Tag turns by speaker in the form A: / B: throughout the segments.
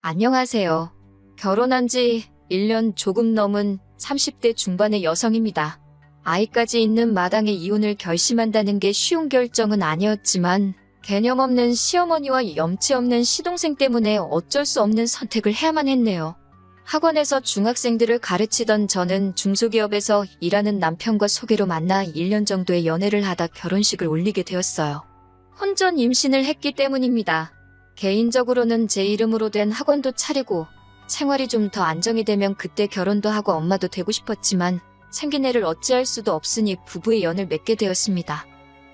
A: 안녕하세요. 결혼한 지 1년 조금 넘은 30대 중반의 여성입니다. 아이까지 있는 마당에 이혼을 결심한다는 게 쉬운 결정은 아니었지만 개념 없는 시어머니와 염치 없는 시동생 때문에 어쩔 수 없는 선택을 해야만 했네요. 학원에서 중학생들을 가르치던 저는 중소기업에서 일하는 남편과 소개로 만나 1년 정도의 연애를 하다 결혼식을 올리게 되었어요. 혼전 임신을 했기 때문입니다. 개인적으로는 제 이름으로 된 학원도 차리고 생활이 좀 더 안정이 되면 그때 결혼도 하고 엄마도 되고 싶었지만 생긴 애를 어찌할 수도 없으니 부부의 연을 맺게 되었습니다.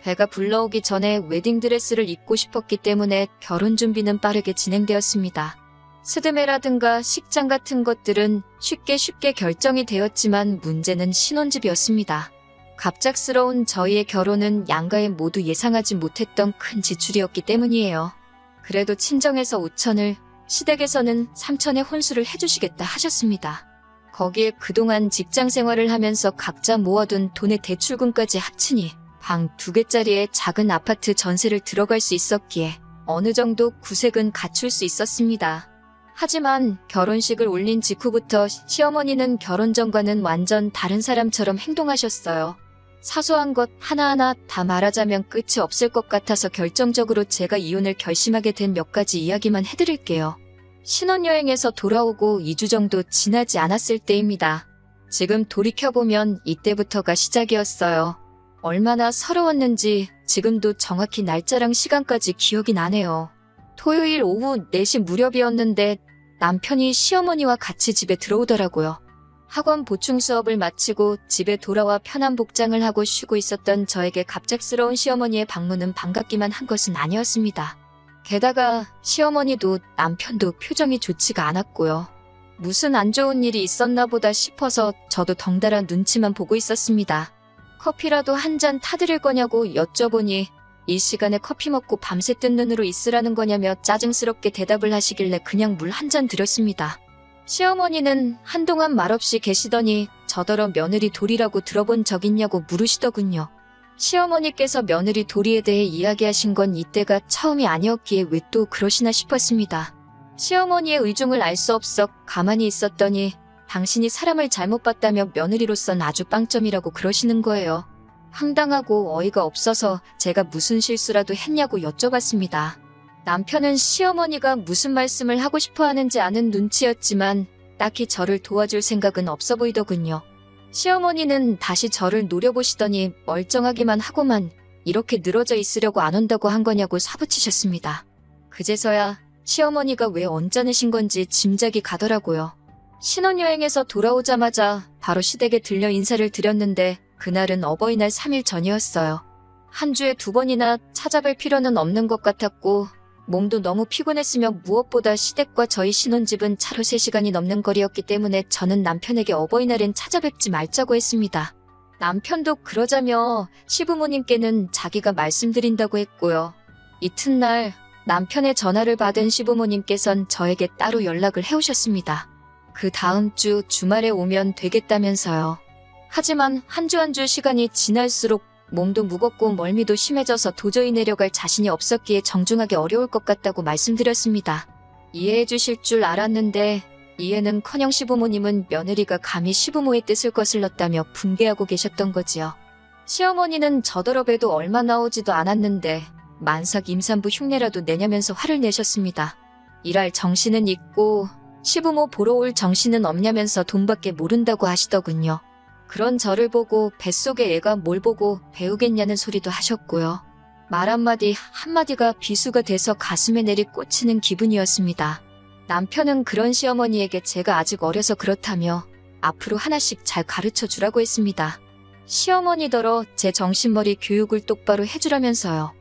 A: 배가 불러오기 전에 웨딩드레스를 입고 싶었기 때문에 결혼 준비는 빠르게 진행되었습니다. 스드메라든가 식장 같은 것들은 쉽게 결정이 되었지만 문제는 신혼집이었습니다. 갑작스러운 저희의 결혼은 양가에 모두 예상하지 못했던 큰 지출이었기 때문이에요. 그래도 친정에서 5천을, 시댁에서는 3천의 혼수를 해주시겠다 하셨습니다. 거기에 그동안 직장 생활을 하면서 각자 모아둔 돈의 대출금까지 합치니 방 2개짜리의 작은 아파트 전세를 들어갈 수 있었기에 어느 정도 구색은 갖출 수 있었습니다. 하지만 결혼식을 올린 직후부터 시어머니는 결혼 전과는 완전 다른 사람처럼 행동하셨어요. 사소한 것 하나하나 다 말하자면 끝이 없을 것 같아서 결정적으로 제가 이혼을 결심하게 된 몇 가지 이야기만 해드릴게요. 신혼여행에서 돌아오고 2주 정도 지나지 않았을 때입니다. 지금 돌이켜보면 이때부터가 시작이었어요. 얼마나 서러웠는지 지금도 정확히 날짜랑 시간까지 기억이 나네요. 토요일 오후 4시 무렵이었는데 남편이 시어머니와 같이 집에 들어오더라고요. 학원 보충 수업을 마치고 집에 돌아와 편한 복장을 하고 쉬고 있었던 저에게 갑작스러운 시어머니의 방문은 반갑기만 한 것은 아니었습니다. 게다가 시어머니도 남편도 표정이 좋지가 않았고요. 무슨 안 좋은 일이 있었나 보다 싶어서 저도 덩달아 눈치만 보고 있었습니다. 커피라도 한 잔 타드릴 거냐고 여쭤보니 이 시간에 커피 먹고 밤새 뜬 눈으로 있으라는 거냐며 짜증스럽게 대답을 하시길래 그냥 물 한 잔 드렸습니다. 시어머니는 한동안 말없이 계시더니 저더러 며느리 돌이라고 들어본 적 있냐고 물으시더군요. 시어머니께서 며느리 돌이에 대해 이야기하신 건 이때가 처음이 아니었기에 왜 또 그러시나 싶었습니다. 시어머니의 의중을 알 수 없어 가만히 있었더니 당신이 사람을 잘못 봤다며 며느리로선 아주 빵점이라고 그러시는 거예요. 황당하고 어이가 없어서 제가 무슨 실수라도 했냐고 여쭤봤습니다. 남편은 시어머니가 무슨 말씀을 하고 싶어 하는지 아는 눈치였지만 딱히 저를 도와줄 생각은 없어 보이더군요. 시어머니는 다시 저를 노려보시더니 멀쩡하기만 하고만 이렇게 늘어져 있으려고 안 온다고 한 거냐고 사부치셨습니다. 그제서야 시어머니가 왜 언짢으신 건지 짐작이 가더라고요. 신혼여행에서 돌아오자마자 바로 시댁에 들려 인사를 드렸는데 그날은 어버이날 3일 전이었어요. 한 주에 2번이나 찾아뵐 필요는 없는 것 같았고 몸도 너무 피곤했으며 무엇보다 시댁과 저희 신혼집은 차로 3시간이 넘는 거리였기 때문에 저는 남편에게 어버이날엔 찾아뵙지 말자고 했습니다. 남편도 그러자며 시부모님께는 자기가 말씀드린다고 했고요. 이튿날 남편의 전화를 받은 시부모님께선 저에게 따로 연락을 해오셨습니다. 그 다음 주 주말에 오면 되겠다면서요. 하지만 한 주 한 주 시간이 지날수록 몸도 무겁고 멀미도 심해져서 도저히 내려갈 자신이 없었기에 정중하게 어려울 것 같다고 말씀드렸습니다. 이해해 주실 줄 알았는데 이해는커녕 시부모님은 며느리가 감히 시부모의 뜻을 거슬렀다며 분개하고 계셨던 거지요. 시어머니는 저더러 봬도 얼마 나오지도 않았는데 만삭 임산부 흉내라도 내냐면서 화를 내셨습니다. 일할 정신은 있고 시부모 보러 올 정신은 없냐면서 돈밖에 모른다고 하시더군요. 그런 저를 보고 뱃속에 애가 뭘 보고 배우겠냐는 소리도 하셨고요. 말 한마디가 비수가 돼서 가슴에 내리 꽂히는 기분이었습니다. 남편은 그런 시어머니에게 제가 아직 어려서 그렇다며 앞으로 하나씩 잘 가르쳐 주라고 했습니다. 시어머니더러 제 정신머리 교육을 똑바로 해주라면서요.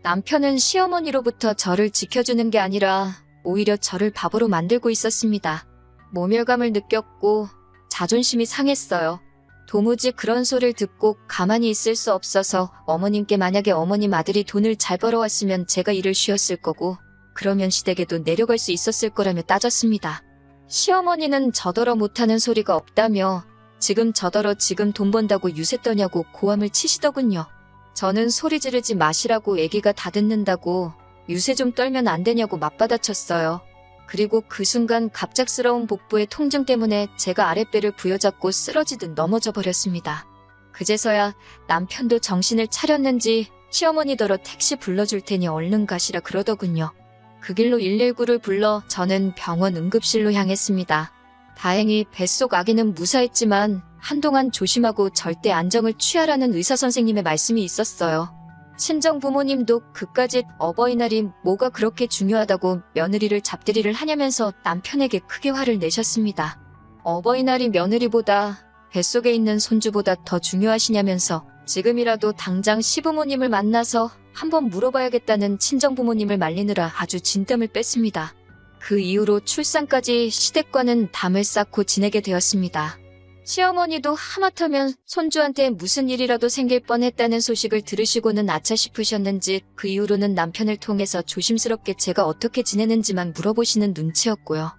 A: 남편은 시어머니로부터 저를 지켜주는 게 아니라 오히려 저를 바보로 만들고 있었습니다. 모멸감을 느꼈고 자존심이 상했어요. 도무지 그런 소리를 듣고 가만히 있을 수 없어서 어머님께 만약에 어머님 아들이 돈을 잘 벌어왔으면 제가 일을 쉬었을 거고 그러면 시댁에도 내려갈 수 있었을 거라며 따졌습니다. 시어머니는 저더러 못하는 소리가 없다며 지금 저더러 지금 돈 번다고 유세 떠냐고 고함을 치시더군요. 저는 소리 지르지 마시라고 애기가 다 듣는다고 유세 좀 떨면 안 되냐고 맞받아쳤어요. 그리고 그 순간 갑작스러운 복부의 통증 때문에 제가 아랫배를 부여잡고 쓰러지듯 넘어져 버렸습니다. 그제서야 남편도 정신을 차렸는지 시어머니더러 택시 불러줄 테니 얼른 가시라 그러더군요. 그 길로 119를 불러 저는 병원 응급실로 향했습니다. 다행히 뱃속 아기는 무사했지만 한동안 조심하고 절대 안정을 취하라는 의사선생님의 말씀이 있었어요. 친정 부모님도 그까짓 어버이날이 뭐가 그렇게 중요하다고 며느리를 잡들이를 하냐면서 남편에게 크게 화를 내셨습니다. 어버이날이 며느리보다 뱃속에 있는 손주보다 더 중요하시냐면서 지금이라도 당장 시부모님을 만나서 한번 물어봐야겠다는 친정 부모님을 말리느라 아주 진땀을 뺐습니다. 그 이후로 출산까지 시댁과는 담을 쌓고 지내게 되었습니다. 시어머니도 하마터면 손주한테 무슨 일이라도 생길 뻔했다는 소식을 들으시고는 아차 싶으셨는지 그 이후로는 남편을 통해서 조심스럽게 제가 어떻게 지내는지만 물어보시는 눈치였고요.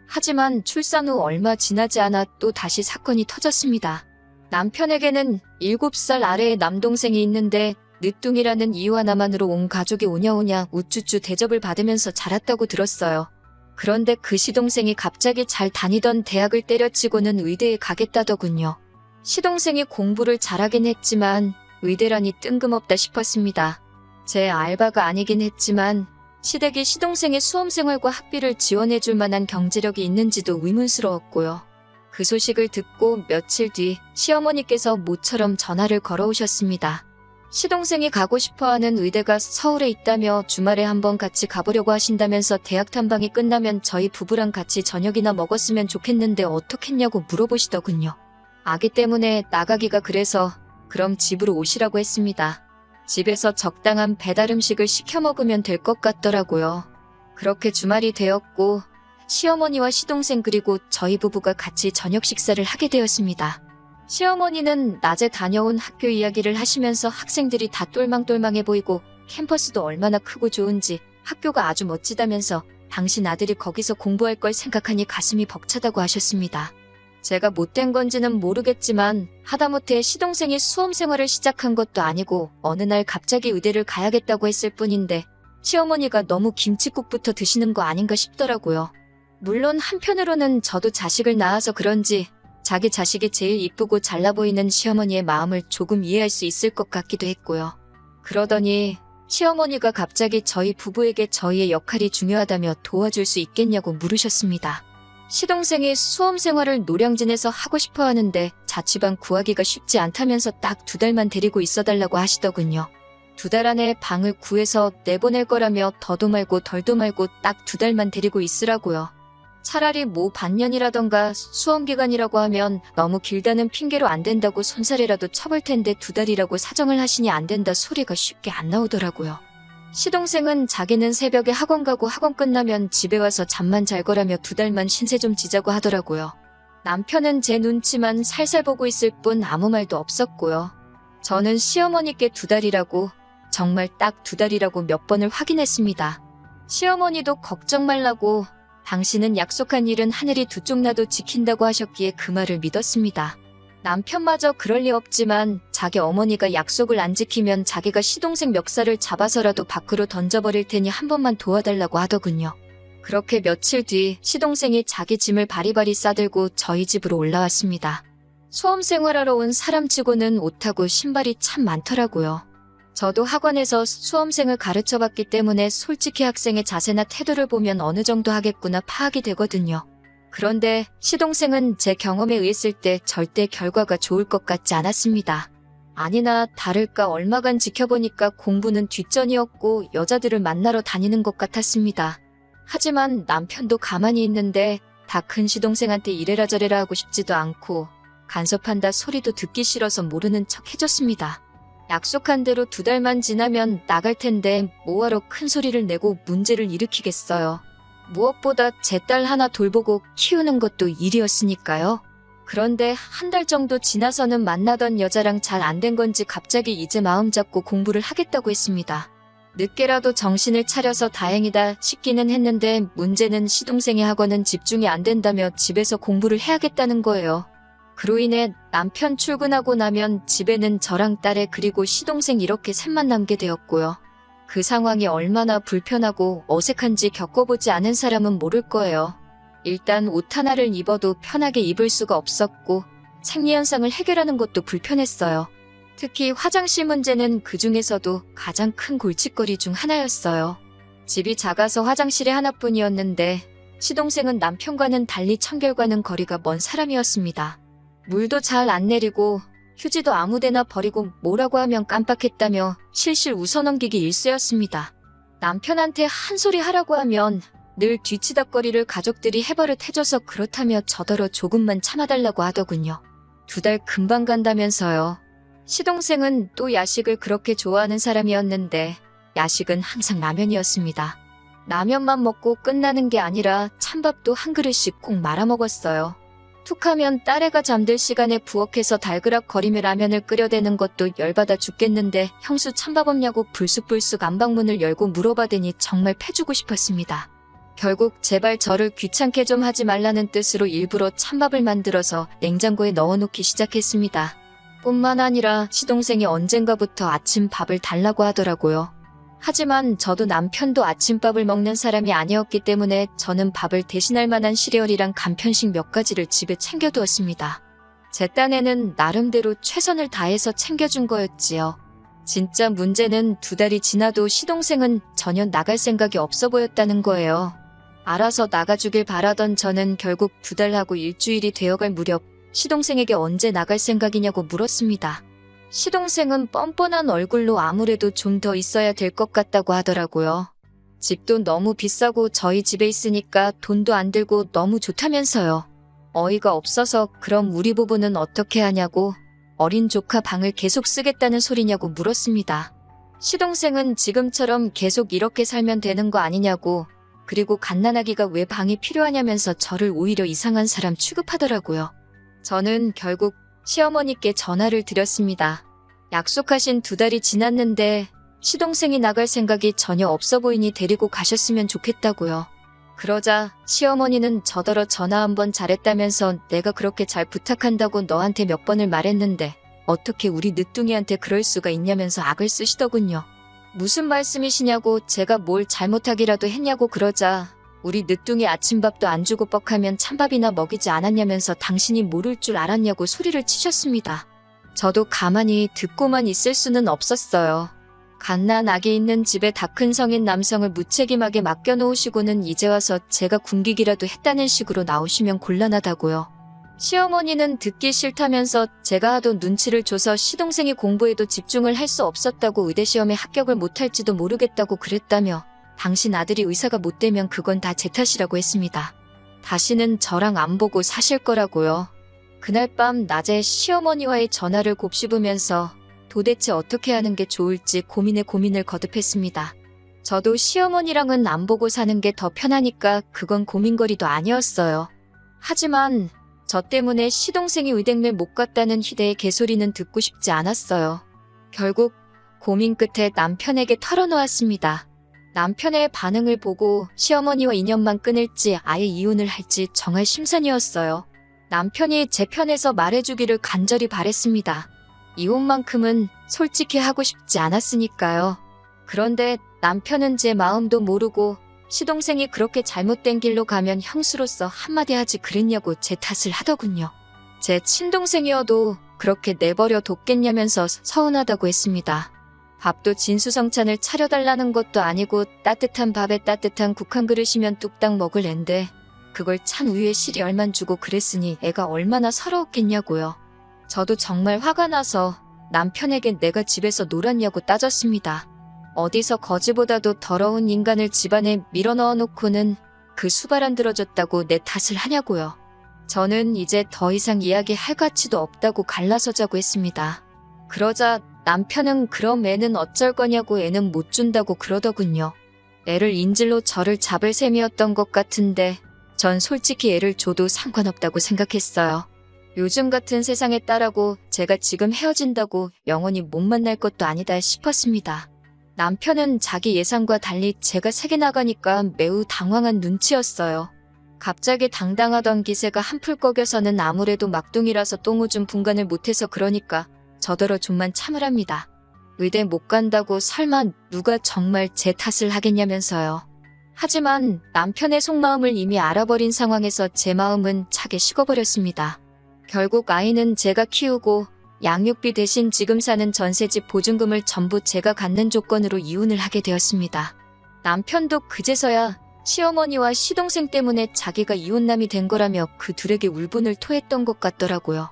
A: 하지만 출산 후 얼마 지나지 않아 또 다시 사건이 터졌습니다. 남편에게는 7살 아래의 남동생이 있는데 늦둥이라는 이유 하나만으로 온 가족이 오냐오냐 우쭈쭈 대접을 받으면서 자랐다고 들었어요. 그런데 그 시동생이 갑자기 잘 다니던 대학을 때려치고는 의대에 가겠다더군요. 시동생이 공부를 잘하긴 했지만 의대라니 뜬금없다 싶었습니다. 제 알바가 아니긴 했지만 시댁이 시동생의 수험생활과 학비를 지원해줄 만한 경제력이 있는지도 의문스러웠고요. 그 소식을 듣고 며칠 뒤 시어머니께서 모처럼 전화를 걸어오셨습니다. 시동생이 가고 싶어하는 의대가 서울에 있다며 주말에 한번 같이 가보려고 하신다면서 대학 탐방이 끝나면 저희 부부랑 같이 저녁이나 먹었으면 좋겠는데 어떻겠냐고 물어보시더군요. 아기 때문에 나가기가 그래서 그럼 집으로 오시라고 했습니다. 집에서 적당한 배달 음식을 시켜 먹으면 될 것 같더라고요. 그렇게 주말이 되었고 시어머니와 시동생 그리고 저희 부부가 같이 저녁 식사를 하게 되었습니다. 시어머니는 낮에 다녀온 학교 이야기를 하시면서 학생들이 다 똘망똘망해 보이고 캠퍼스도 얼마나 크고 좋은지 학교가 아주 멋지다면서 당신 아들이 거기서 공부할 걸 생각하니 가슴이 벅차다고 하셨습니다. 제가 못된 건지는 모르겠지만 하다못해 시동생이 수험 생활을 시작한 것도 아니고 어느 날 갑자기 의대를 가야겠다고 했을 뿐인데 시어머니가 너무 김칫국부터 드시는 거 아닌가 싶더라고요. 물론 한편으로는 저도 자식을 낳아서 그런지 자기 자식이 제일 이쁘고 잘나 보이는 시어머니의 마음을 조금 이해할 수 있을 것 같기도 했고요. 그러더니 시어머니가 갑자기 저희 부부에게 저희의 역할이 중요하다며 도와줄 수 있겠냐고 물으셨습니다. 시동생이 수험 생활을 노량진에서 하고 싶어 하는데 자취방 구하기가 쉽지 않다면서 딱 2달만 데리고 있어달라고 하시더군요. 2달 안에 방을 구해서 내보낼 거라며 더도 말고 덜도 말고 딱 2달만 데리고 있으라고요. 차라리 뭐 반년이라던가 수험기간이라고 하면 너무 길다는 핑계로 안 된다고 손살이라도 쳐볼 텐데 2달이라고 사정을 하시니 안 된다 소리가 쉽게 안 나오더라고요. 시동생은 자기는 새벽에 학원 가고 학원 끝나면 집에 와서 잠만 잘 거라며 2달만 신세 좀 지자고 하더라고요. 남편은 제 눈치만 살살 보고 있을 뿐 아무 말도 없었고요. 저는 시어머니께 2달이라고 정말 딱 2달이라고 몇 번을 확인했습니다. 시어머니도 걱정 말라고 당신은 약속한 일은 하늘이 두 쪽 나도 지킨다고 하셨기에 그 말을 믿었습니다. 남편마저 그럴 리 없지만 자기 어머니가 약속을 안 지키면 자기가 시동생 멱살을 잡아서라도 밖으로 던져버릴 테니 한 번만 도와달라고 하더군요. 그렇게 며칠 뒤 시동생이 자기 짐을 바리바리 싸들고 저희 집으로 올라왔습니다. 수험 생활하러 온 사람치고는 옷하고 신발이 참 많더라고요. 저도 학원에서 수험생을 가르쳐봤기 때문에 솔직히 학생의 자세나 태도를 보면 어느 정도 하겠구나 파악이 되거든요. 그런데 시동생은 제 경험에 의했을 때 절대 결과가 좋을 것 같지 않았습니다. 아니나 다를까 얼마간 지켜보니까 공부는 뒷전이었고 여자들을 만나러 다니는 것 같았습니다. 하지만 남편도 가만히 있는데 다 큰 시동생한테 이래라 저래라 하고 싶지도 않고 간섭한다 소리도 듣기 싫어서 모르는 척 해줬습니다. 약속한 대로 2달만 지나면 나갈 텐데 뭐하러 큰 소리를 내고 문제를 일으키겠어요. 무엇보다 제 딸 하나 돌보고 키우는 것도 일이었으니까요. 그런데 한 달 정도 지나서는 만나던 여자랑 잘 안 된 건지 갑자기 이제 마음 잡고 공부를 하겠다고 했습니다. 늦게라도 정신을 차려서 다행이다 싶기는 했는데 문제는 시동생의 학원은 집중이 안 된다며 집에서 공부를 해야겠다는 거예요. 그로 인해 남편 출근하고 나면 집에는 저랑 딸애 그리고 시동생 이렇게 셋만 남게 되었고요. 그 상황이 얼마나 불편하고 어색한지 겪어보지 않은 사람은 모를 거예요. 일단 옷 하나를 입어도 편하게 입을 수가 없었고 생리현상을 해결하는 것도 불편했어요. 특히 화장실 문제는 그 중에서도 가장 큰 골칫거리 중 하나였어요. 집이 작아서 화장실이 하나뿐이었는데 시동생은 남편과는 달리 청결과는 거리가 먼 사람이었습니다. 물도 잘 안 내리고 휴지도 아무데나 버리고 뭐라고 하면 깜빡했다며 실실 웃어넘기기 일쑤였습니다. 남편한테 한 소리 하라고 하면 늘 뒤치다꺼리를 가족들이 해버릇 해줘서 그렇다며 저더러 조금만 참아달라고 하더군요. 2달 금방 간다면서요. 시동생은 또 야식을 그렇게 좋아하는 사람이었는데 야식은 항상 라면이었습니다. 라면만 먹고 끝나는 게 아니라 찬밥도 한 그릇씩 꼭 말아먹었어요. 툭하면 딸애가 잠들 시간에 부엌에서 달그락거리며 라면을 끓여대는 것도 열받아 죽겠는데 형수 찬밥 없냐고 불쑥불쑥 안방문을 열고 물어봐대니 정말 패주고 싶었습니다. 결국 제발 저를 귀찮게 좀 하지 말라는 뜻으로 일부러 찬밥을 만들어서 냉장고에 넣어놓기 시작했습니다. 뿐만 아니라 시동생이 언젠가부터 아침밥을 달라고 하더라고요. 하지만 저도 남편도 아침밥을 먹는 사람이 아니었기 때문에 저는 밥을 대신할 만한 시리얼이랑 간편식 몇 가지를 집에 챙겨두었습니다. 제 딴에는 나름대로 최선을 다해서 챙겨준 거였지요. 진짜 문제는 2달이 지나도 시동생은 전혀 나갈 생각이 없어 보였다는 거예요. 알아서 나가주길 바라던 저는 결국 2달하고 일주일이 되어갈 무렵 시동생에게 언제 나갈 생각이냐고 물었습니다. 시동생은 뻔뻔한 얼굴로 아무래도 좀 더 있어야 될 것 같다고 하더라고요. 집도 너무 비싸고 저희 집에 있으니까 돈도 안 들고 너무 좋다면서요. 어이가 없어서 그럼 우리 부부는 어떻게 하냐고 어린 조카 방을 계속 쓰겠다는 소리냐고 물었습니다. 시동생은 지금처럼 계속 이렇게 살면 되는 거 아니냐고 그리고 갓난아기가 왜 방이 필요하냐면서 저를 오히려 이상한 사람 취급하더라고요. 저는 결국 시어머니께 전화를 드렸습니다. 약속하신 2달이 지났는데 시동생이 나갈 생각이 전혀 없어 보이니 데리고 가셨으면 좋겠다고요. 그러자 시어머니는 저더러 전화 한번 잘했다면서 내가 그렇게 잘 부탁한다고 너한테 몇 번을 말했는데 어떻게 우리 늦둥이한테 그럴 수가 있냐면서 악을 쓰시더군요. 무슨 말씀이시냐고 제가 뭘 잘못하기라도 했냐고 그러자 우리 늦둥이 아침밥도 안 주고 뻑하면 찬밥이나 먹이지 않았냐면서 당신이 모를 줄 알았냐고 소리를 치셨습니다. 저도 가만히 듣고만 있을 수는 없었어요. 갓난 아기 있는 집에 다 큰 성인 남성을 무책임하게 맡겨놓으시고는 이제 와서 제가 굶기기라도 했다는 식으로 나오시면 곤란하다고요. 시어머니는 듣기 싫다면서 제가 하도 눈치를 줘서 시동생이 공부에도 집중을 할 수 없었다고 의대 시험에 합격을 못할지도 모르겠다고 그랬다며 당신 아들이 의사가 못 되면 그건 다 제 탓이라고 했습니다. 다시는 저랑 안 보고 사실 거라고요. 그날 밤 낮에 시어머니와의 전화를 곱씹으면서 도대체 어떻게 하는 게 좋을지 고민에 고민을 거듭했습니다. 저도 시어머니랑은 안 보고 사는 게 더 편하니까 그건 고민거리도 아니었어요. 하지만 저 때문에 시동생이 의대를 못 갔다는 희대의 개소리는 듣고 싶지 않았어요. 결국 고민 끝에 남편에게 털어놓았습니다. 남편의 반응을 보고 시어머니와 인연만 끊을지 아예 이혼을 할지 정할 심산이었어요. 남편이 제 편에서 말해주기를 간절히 바랬습니다. 이혼만큼은 솔직히 하고 싶지 않았으니까요. 그런데 남편은 제 마음도 모르고 시동생이 그렇게 잘못된 길로 가면 형수로서 한마디 하지 그랬냐고 제 탓을 하더군요. 제 친동생이어도 그렇게 내버려 뒀겠냐면서 서운하다고 했습니다. 밥도 진수성찬을 차려달라는 것도 아니고 따뜻한 밥에 따뜻한 국 한 그릇이면 뚝딱 먹을 앤데 그걸 찬 우유에 시리얼만 주고 그랬으니 애가 얼마나 서러웠겠냐고요. 저도 정말 화가 나서 남편에게 내가 집에서 놀았냐고 따졌습니다. 어디서 거지보다도 더러운 인간을 집안에 밀어넣어 놓고는 그 수발 안 들어줬다고 내 탓을 하냐고요. 저는 이제 더 이상 이야기할 가치도 없다고 갈라서자고 했습니다. 그러자 남편은 그럼 애는 어쩔 거냐고 애는 못 준다고 그러더군요. 애를 인질로 저를 잡을 셈이었던 것 같은데 전 솔직히 애를 줘도 상관없다고 생각했어요. 요즘 같은 세상에 딸하고 제가 지금 헤어진다고 영원히 못 만날 것도 아니다 싶었습니다. 남편은 자기 예상과 달리 제가 세게 나가니까 매우 당황한 눈치였어요. 갑자기 당당하던 기세가 한풀 꺾여서는 아무래도 막둥이라서 똥오줌 분간을 못해서 그러니까 저더러 좀만 참으랍니다. 의대 못 간다고 설마 누가 정말 제 탓을 하겠냐면서요. 하지만 남편의 속마음을 이미 알아버린 상황에서 제 마음은 차게 식어버렸습니다. 결국 아이는 제가 키우고 양육비 대신 지금 사는 전셋집 보증금을 전부 제가 갖는 조건으로 이혼을 하게 되었습니다. 남편도 그제서야 시어머니와 시동생 때문에 자기가 이혼남이 된 거라며 그 둘에게 울분을 토했던 것 같더라고요.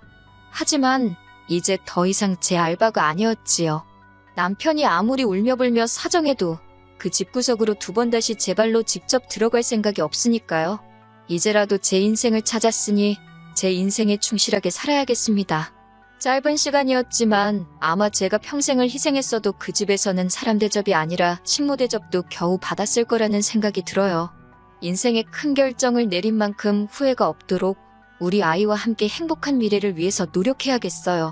A: 하지만 이제 더 이상 제 알바가 아니었지요. 남편이 아무리 울며불며 사정해도 그 집구석으로 두 번 다시 제 발로 직접 들어갈 생각이 없으니까요. 이제라도 제 인생을 찾았으니 제 인생에 충실하게 살아야겠습니다. 짧은 시간이었지만 아마 제가 평생을 희생했어도 그 집에서는 사람 대접이 아니라 식모 대접도 겨우 받았을 거라는 생각이 들어요. 인생의 큰 결정을 내린 만큼 후회가 없도록 우리 아이와 함께 행복한 미래를 위해서 노력해야겠어요.